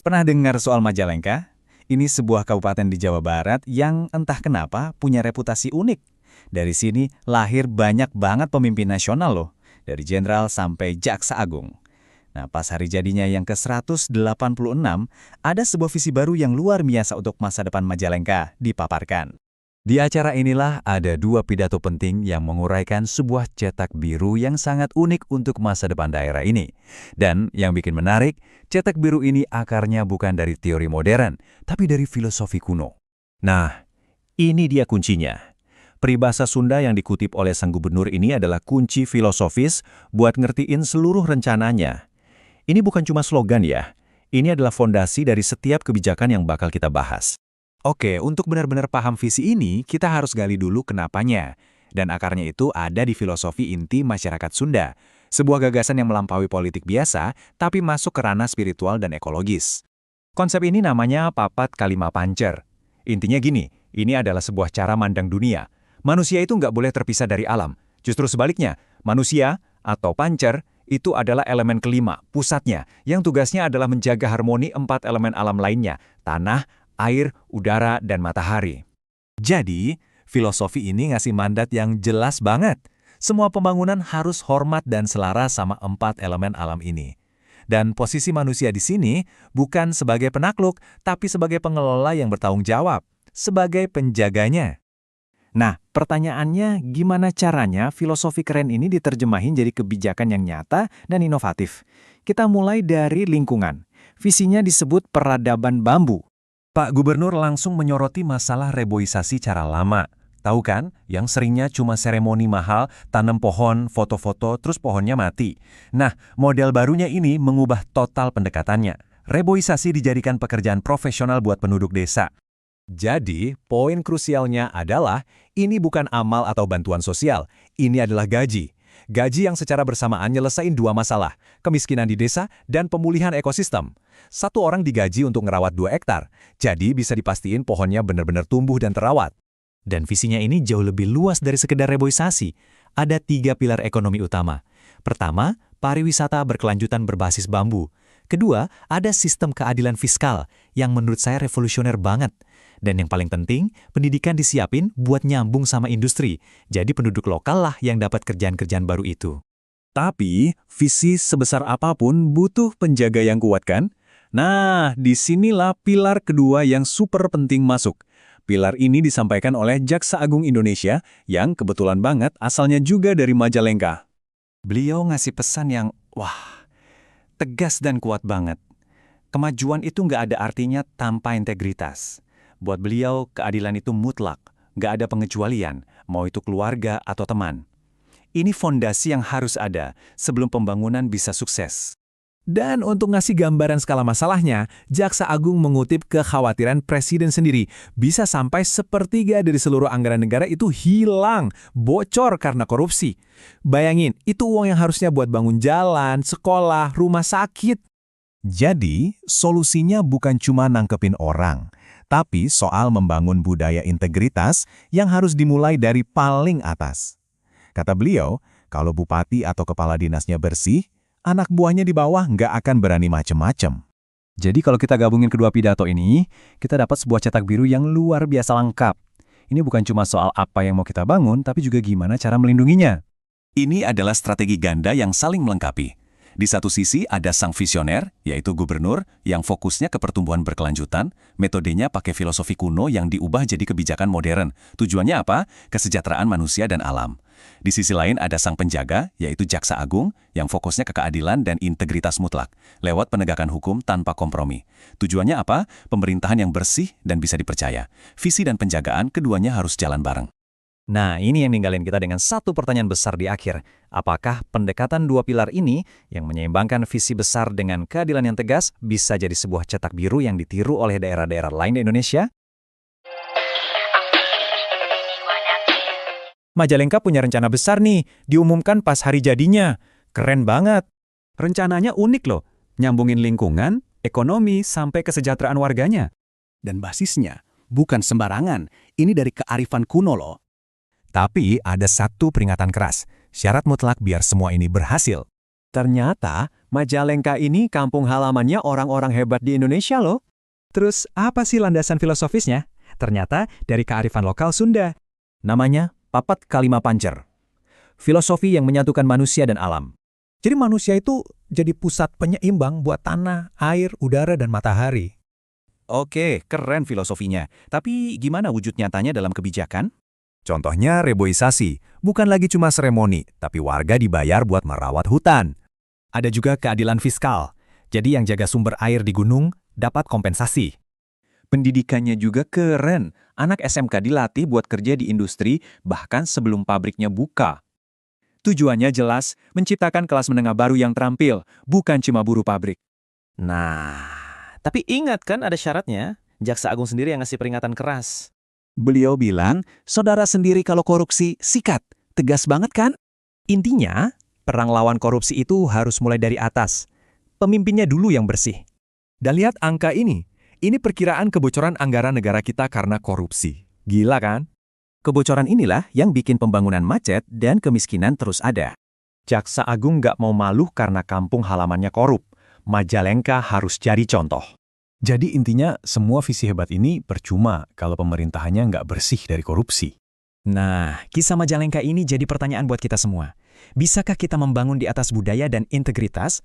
Pernah dengar soal Majalengka? Ini sebuah kabupaten di Jawa Barat yang entah kenapa punya reputasi unik. Dari sini lahir banyak banget pemimpin nasional loh, dari jenderal sampai jaksa agung. Nah, pas hari jadinya yang ke-186, ada sebuah visi baru yang luar biasa untuk masa depan Majalengka dipaparkan. Di acara inilah ada dua pidato penting yang menguraikan sebuah cetak biru yang sangat unik untuk masa depan daerah ini. Dan yang bikin menarik, cetak biru ini akarnya bukan dari teori modern, tapi dari filosofi kuno. Nah, ini dia kuncinya. Peribahasa Sunda yang dikutip oleh sang gubernur ini adalah kunci filosofis buat ngertiin seluruh rencananya. Ini bukan cuma slogan ya, ini adalah fondasi dari setiap kebijakan yang bakal kita bahas. Oke, untuk benar-benar paham visi ini, kita harus gali dulu kenapanya. Dan akarnya itu ada di filosofi inti masyarakat Sunda. Sebuah gagasan yang melampaui politik biasa, tapi masuk ke ranah spiritual dan ekologis. Konsep ini namanya Papat Kalima Pancer. Intinya gini, ini adalah sebuah cara mandang dunia. Manusia itu nggak boleh terpisah dari alam. Justru sebaliknya, manusia atau pancer itu adalah elemen kelima, pusatnya, yang tugasnya adalah menjaga harmoni 4 elemen alam lainnya, tanah, air, udara, dan matahari. Jadi, filosofi ini ngasih mandat yang jelas banget. Semua pembangunan harus hormat dan selaras sama 4 elemen alam ini. Dan posisi manusia di sini bukan sebagai penakluk, tapi sebagai pengelola yang bertanggung jawab, sebagai penjaganya. Nah, pertanyaannya gimana caranya filosofi keren ini diterjemahin jadi kebijakan yang nyata dan inovatif? Kita mulai dari lingkungan. Visinya disebut peradaban bambu. Pak Gubernur langsung menyoroti masalah reboisasi cara lama. Tahu kan, yang seringnya cuma seremoni mahal, tanam pohon, foto-foto, terus pohonnya mati. Nah, model barunya ini mengubah total pendekatannya. Reboisasi dijadikan pekerjaan profesional buat penduduk desa. Jadi, poin krusialnya adalah ini bukan amal atau bantuan sosial, ini adalah gaji. Gaji yang secara bersamaan nyelesain 2 masalah, kemiskinan di desa dan pemulihan ekosistem. Satu orang digaji untuk ngerawat 2 hektar, jadi bisa dipastiin pohonnya benar-benar tumbuh dan terawat. Dan visinya ini jauh lebih luas dari sekedar reboisasi. Ada 3 pilar ekonomi utama. Pertama, pariwisata berkelanjutan berbasis bambu. Kedua, ada sistem keadilan fiskal yang menurut saya revolusioner banget. Dan yang paling penting, pendidikan disiapin buat nyambung sama industri. Jadi penduduk lokal lah yang dapat kerjaan-kerjaan baru itu. Tapi, visi sebesar apapun butuh penjaga yang kuat kan? Nah, disinilah pilar kedua yang super penting masuk. Pilar ini disampaikan oleh Jaksa Agung Indonesia yang kebetulan banget asalnya juga dari Majalengka. Beliau ngasih pesan yang, tegas dan kuat banget. Kemajuan itu nggak ada artinya tanpa integritas. Buat beliau, keadilan itu mutlak, nggak ada pengecualian, mau itu keluarga atau teman. Ini fondasi yang harus ada sebelum pembangunan bisa sukses. Dan untuk ngasih gambaran skala masalahnya, Jaksa Agung mengutip kekhawatiran Presiden sendiri. Bisa sampai 1/3 dari seluruh anggaran negara itu hilang, bocor karena korupsi. Bayangin, itu uang yang harusnya buat bangun jalan, sekolah, rumah sakit. Jadi, solusinya bukan cuma nangkepin orang, tapi soal membangun budaya integritas yang harus dimulai dari paling atas. Kata beliau, kalau bupati atau kepala dinasnya bersih, anak buahnya di bawah nggak akan berani macem-macem. Jadi kalau kita gabungin kedua pidato ini, kita dapat sebuah cetak biru yang luar biasa lengkap. Ini bukan cuma soal apa yang mau kita bangun, tapi juga gimana cara melindunginya. Ini adalah strategi ganda yang saling melengkapi. Di satu sisi ada sang visioner, yaitu gubernur, yang fokusnya ke pertumbuhan berkelanjutan, metodenya pakai filosofi kuno yang diubah jadi kebijakan modern. Tujuannya apa? Kesejahteraan manusia dan alam. Di sisi lain ada sang penjaga, yaitu Jaksa Agung, yang fokusnya ke keadilan dan integritas mutlak, lewat penegakan hukum tanpa kompromi. Tujuannya apa? Pemerintahan yang bersih dan bisa dipercaya. Visi dan penjagaan keduanya harus jalan bareng. Nah, ini yang ninggalin kita dengan satu pertanyaan besar di akhir. Apakah pendekatan dua pilar ini yang menyeimbangkan visi besar dengan keadilan yang tegas bisa jadi sebuah cetak biru yang ditiru oleh daerah-daerah lain di Indonesia? Majalengka punya rencana besar nih, diumumkan pas hari jadinya. Keren banget. Rencananya unik loh, nyambungin lingkungan, ekonomi, sampai kesejahteraan warganya. Dan basisnya bukan sembarangan, ini dari kearifan kuno loh. Tapi ada satu peringatan keras, syarat mutlak biar semua ini berhasil. Ternyata Majalengka ini kampung halamannya orang-orang hebat di Indonesia loh. Terus apa sih landasan filosofisnya? Ternyata dari kearifan lokal Sunda. Namanya Papat Kalima Pancer. Filosofi yang menyatukan manusia dan alam. Jadi manusia itu jadi pusat penyeimbang buat tanah, air, udara, dan matahari. Oke, keren filosofinya. Tapi gimana wujud nyatanya dalam kebijakan? Contohnya reboisasi, bukan lagi cuma seremoni, tapi warga dibayar buat merawat hutan. Ada juga keadilan fiskal, jadi yang jaga sumber air di gunung dapat kompensasi. Pendidikannya juga keren. Anak SMK dilatih buat kerja di industri bahkan sebelum pabriknya buka. Tujuannya jelas, menciptakan kelas menengah baru yang terampil, bukan cuma buruh pabrik. Nah, tapi ingat kan ada syaratnya. Jaksa Agung sendiri yang ngasih peringatan keras. Beliau bilang, saudara sendiri kalau korupsi, sikat. Tegas banget kan? Intinya, perang lawan korupsi itu harus mulai dari atas. Pemimpinnya dulu yang bersih. Dan lihat angka ini perkiraan kebocoran anggaran negara kita karena korupsi. Gila kan? Kebocoran inilah yang bikin pembangunan macet dan kemiskinan terus ada. Jaksa Agung nggak mau malu karena kampung halamannya korup. Majalengka harus jadi contoh. Jadi intinya semua visi hebat ini percuma kalau pemerintahannya nggak bersih dari korupsi. Nah, kisah Majalengka ini jadi pertanyaan buat kita semua. Bisakah kita membangun di atas budaya dan integritas?